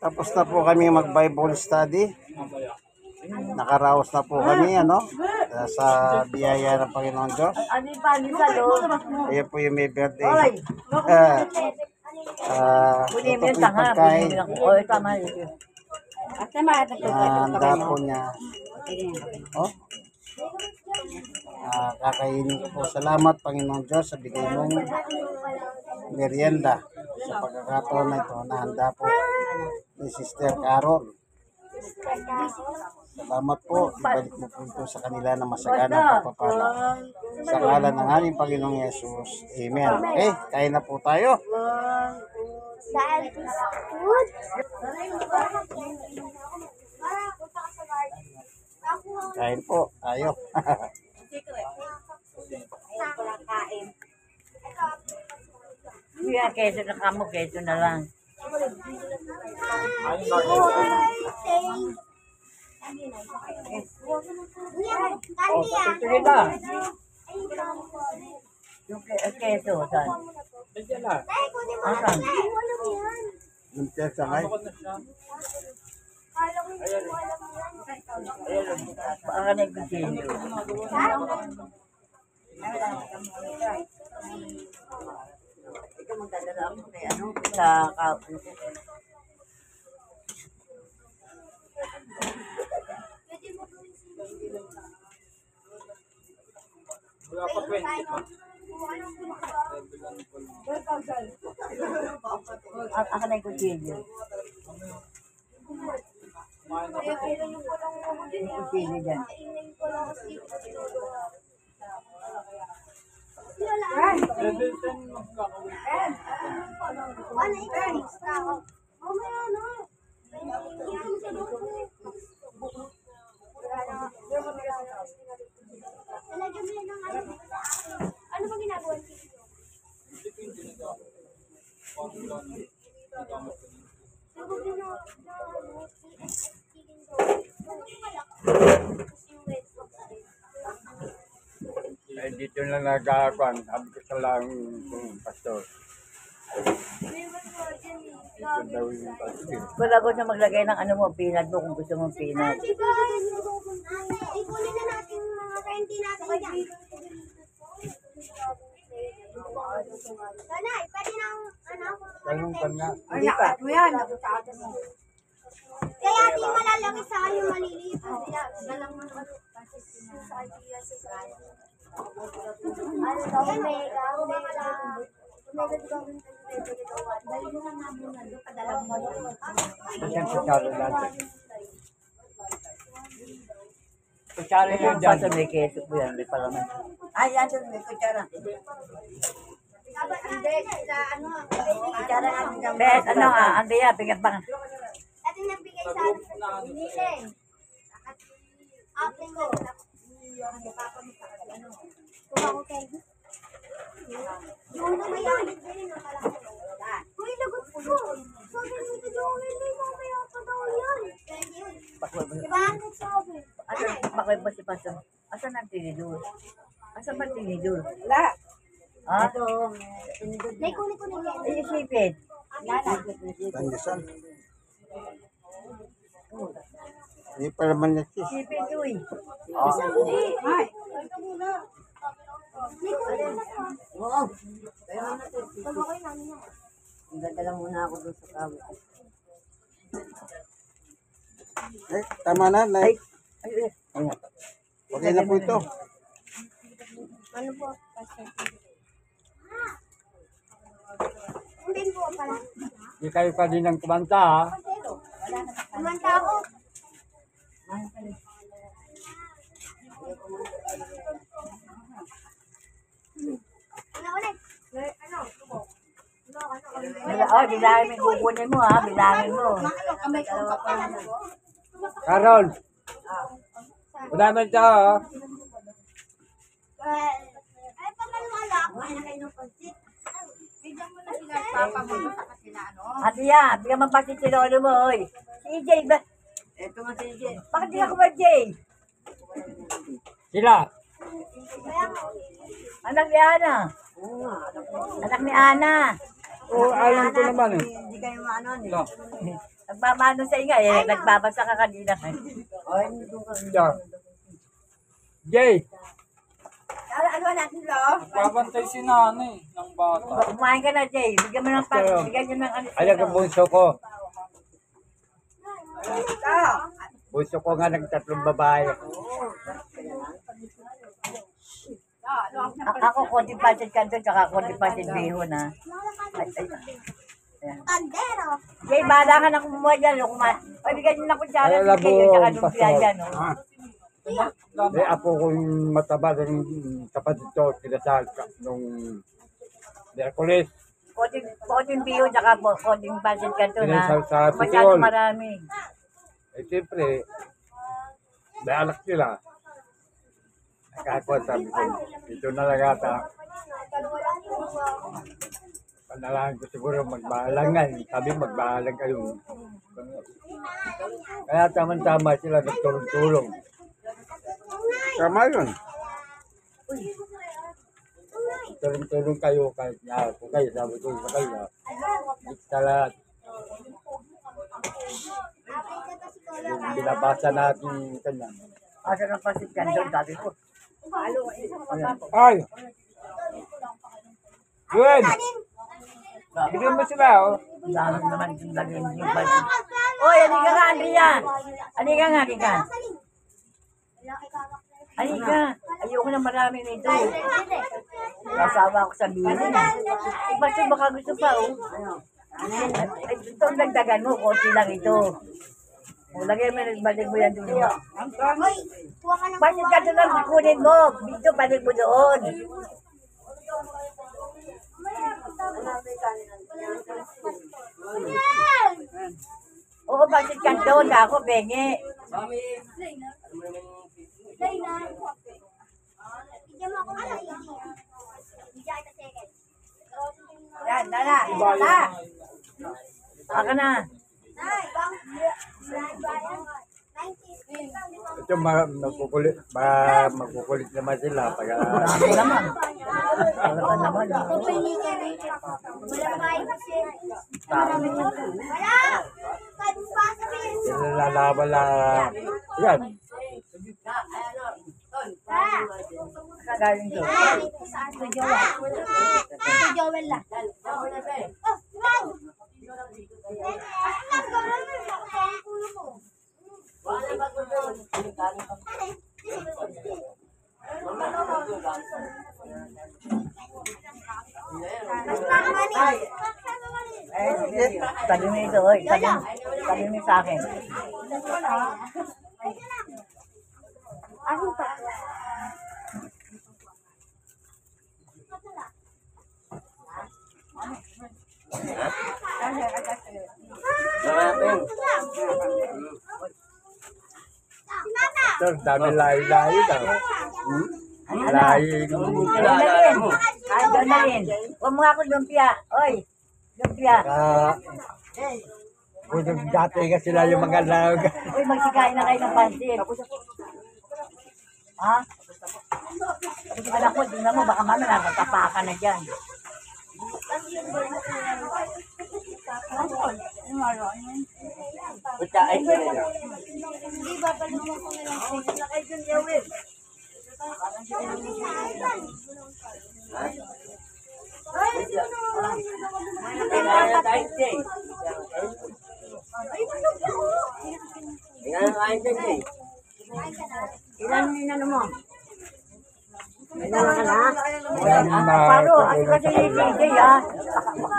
Tapos na po kami mag-Bible study. Nakaraos na po kami, sa biyaya ng Panginoon Diyos. Ayan po yung may birthday. Ito po yung pagkain. Handa po niya. Kakainin ko po. Salamat, Panginoon Diyos, sa bigay mong merienda. Sa pagkakataon na ito, nahanda po ni Sister Carol. Salamat po. Ibalik mo po ito sa kanila na masaganang pagpapala. Sa ngalan ng aming Panginoong Yesus. Amen. Okay, kain na po tayo. Kain po tayo. Kuya, keso na kamo, keso na lang. Sige na. Yung keso, saan? Asan? Yung tesa ngay. Baka na i-continue. Ito magdadala ako kay sa kaupo. Ako na i-continue. I-continue dyan. Ano ba ginagawa niyo? Dito na nagkakakuan, sabi ko sa lang pastor. Ito daw yung pastor. Bago na maglagay ng ano mo, peanut mo kung gusto mong peanut. Diba? Ikunin na natin mga renti natin dyan. Sana, pwede nang Ganun pa nga. Hindi pa. kaya di malalaki sa kayo maliliit. Dalang mga sa idea sa Omega, Omega. Omega di ba dahil mo na namin na doon kadalang mo. Isang kutsara natin. Kutsara yan dyan. Basta may keso po yan, may palaman. Ay, yan dyan, may kutsara. Hindi, sa ano, Kutsara natin dyan. Bet, ano nga, Andrea, bigyan pa nga. ating nagbigay sa Niling. Apple ko. Kung ako kay yung namayalit din ang kalaki. Uy, lagot ko. Sabi mo ito, Joel, may mamaya pa daw yan. Diba? Sabi. Bakit ba si Pastor? Asan ang tinidor? Asan ba tinidor? Wala. Ha? May kunin yan. Ay, isipin. Tandisan. Hindi pa naman niya sis. Isipin ko eh. Ay, ito muna. May kunin na pa. Oo. Kaya nga natin. Pag-okay namin yan. Dadala muna ako doon sa kamo. Tama na. Ay, ay, ay. Okay na po ito. Ano po? Hindi po pala. Hindi kayo pa din ang kumanta ha. Kumanta ako. Ano ulit? Ano? Oh, bilangin mo yung kukunin mo ha. Bilangin mo. Carol! Wala man siya ha. Ay, pamalwala. Kumain na kayo ng pansit. Bigyan mo na sila papa mo sa kasila, ano? Ate ya, bigyan mo pa si Lolo mo, oy. Si EJ ba? Ito nga si EJ. Bakit di ako ba, Jay? Sila! Kaya nga, Anak ni Ana. Anak ni Ana. Oo, alam ko naman eh. Hindi kayo maano eh. No. Nagmamano sa inga eh. Nagbabasa ka kanina. Ay, Yeah. Jay, ano natin lo? babantay si nanay ng bata. Kumain ka na, Jay. Bigyan mo ng pang. Bigyan nyo ng ano. Ayan ang bunso ko. Bunso ko nga ng 3 babae. Ako, konti pasit ka doon, tsaka konti pasit biho na. Tandero. Jay, bahala ka na kumuha dyan. Ay, bigyan nyo ng kutsara. Ay, labo, Bigyan nyo, tsaka lumpia pastor. dyan. Oh. May apo kong mataba ng kapatid ko, kinasal nung Miyerkules. Konting biho, tsaka konting pasit ka doon, ha? Pinasal sa Masyado Sikihol. marami. Eh, siyempre, may anak sila. Kako, sabi ko, ito na lang ata. Panalahan ko siguro magbahalangan. Sabi magbahalang kayo. Kaya tama-tama sila nagtulong-tulong. Tama yun. Tulong-tulong kayo kahit nga ako kayo. Sabi ko sa kayo, sa lahat. Yung binabasa natin kanya. Asa ng pasit ka doon, sabi ko. Ay! Good! Bigyan mo sila, oh. Dami naman yung lagay yung pasit. Oy, halika nga, Andrea. Halika nga, halika. Halika. Ayoko na marami nito. Kasawa ko sa bini. Pasit baka gusto pa, oh. Ay, ito ang dagdagan mo, konti lang ito. O, lagay mo, balik mo yan doon. Hoy, kuha ka ng Pasit ka doon lang, kunin mo. Dito, balik mo doon. Oo, pasit ka doon. Ako, bengi. Bigyan mo ako ng ID. Bigyan kita second. Yan, dala. Dala. Aka na. Nay, bang. Bayan. 90. Ito magkukulit naman sila pag Marami naman. Wala naman. Wala pa yung wala. Kahit mo pa sabihin. nilalaban na yan. Kagaling doon. Saan ko Joel? Si Joel lang. Oh, wag! Eh, sige. Sabi mo ito, oy. Sabi mo sa akin. Ano pa? Sir, dami lahi-lahi daw. Lahi. Doon na rin. Ay, doon na rin. Huwag mo ako lumpia. Oy, lumpia. Kung dati ka sila yung mga lag. Uy, magsikain na kayo ng pansit. Ha? Anak ko, tingnan mo, baka mamaya magtapakan na dyan. Hindi ba palungan ko na lang? Ilan ninano mo? Ilan ka na? Yan na. Paro, ano kasi yung DJ ha?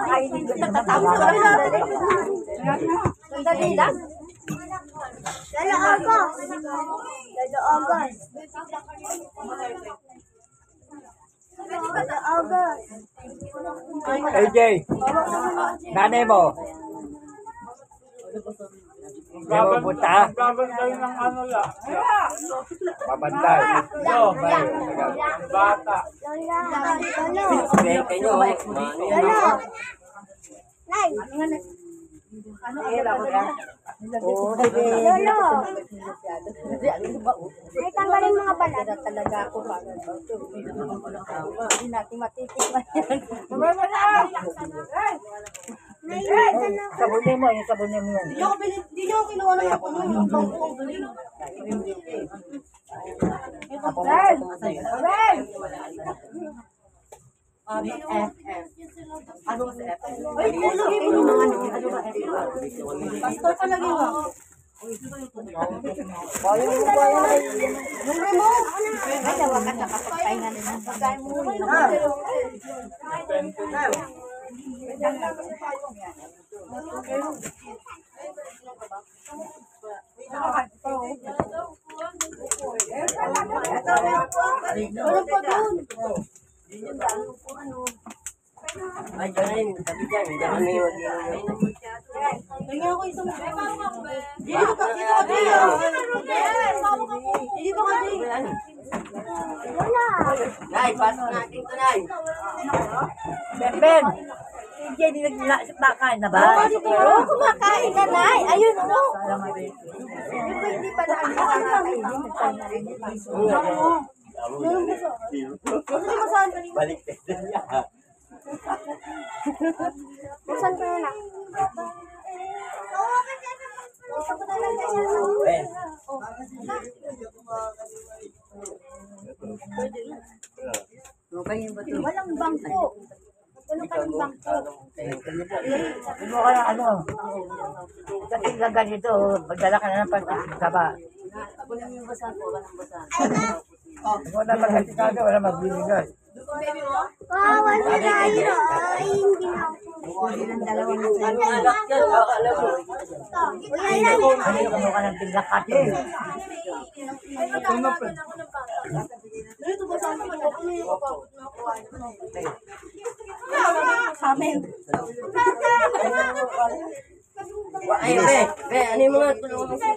Kainin ko na Sandali lang. Lalo August. Lalo August. Lalo August. AJ, nanay mo. Hindi mo punta? Babantay ng ano la. Babantay. Bata. Lola. Lolo. Lolo. Nay. Oo, sige. Lolo, ay tanggalin mga balat. Talaga ako. Hindi natin matitikman yan. Naiinitan na. Sabunin mo, yung sabunin mo yan. Hindi niyo ako kinuha ng ako nun. Ang bangko ang galing. Ay, lagay mo naman. Pastor pa lagi mo. Yung remote. Ay, tawagan na kapagpahinga na lang. Pagkain mo muna. Walang pa doon. Ay, ganun. Sabi dyan, ganun yun. Tingnan ako isang dito ka Jay. Dito ka Jay. Wala. Nay, pasok natin ito, Nay. Ben, hindi naglakan na ba? Oo, kumakain ka na. Ayun, ano? Hindi pala ang nakakainin. Balik ka niya. Saan ka na? Gusto ko talaga siya. Ben. Walang bangko. Walang kaming bangko. Ano ka na ano? Kasi lang ganito, magdala ka na ng pagkakaba. Wala magkasikado, wala magbibigay. Wow, wala tayo. Ay, hindi na ako. Ano ka ng pinakati? Ay, be, ano yung mga tulungan mo sa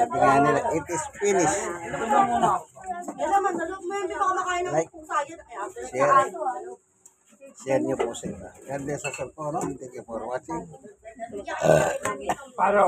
Kaya nila, it is finished. Yan naman, sa loob mo yun, di ba kumakain ng Like, sayad? share. Share nyo po sila. God bless us all. Thank you for watching. Paro.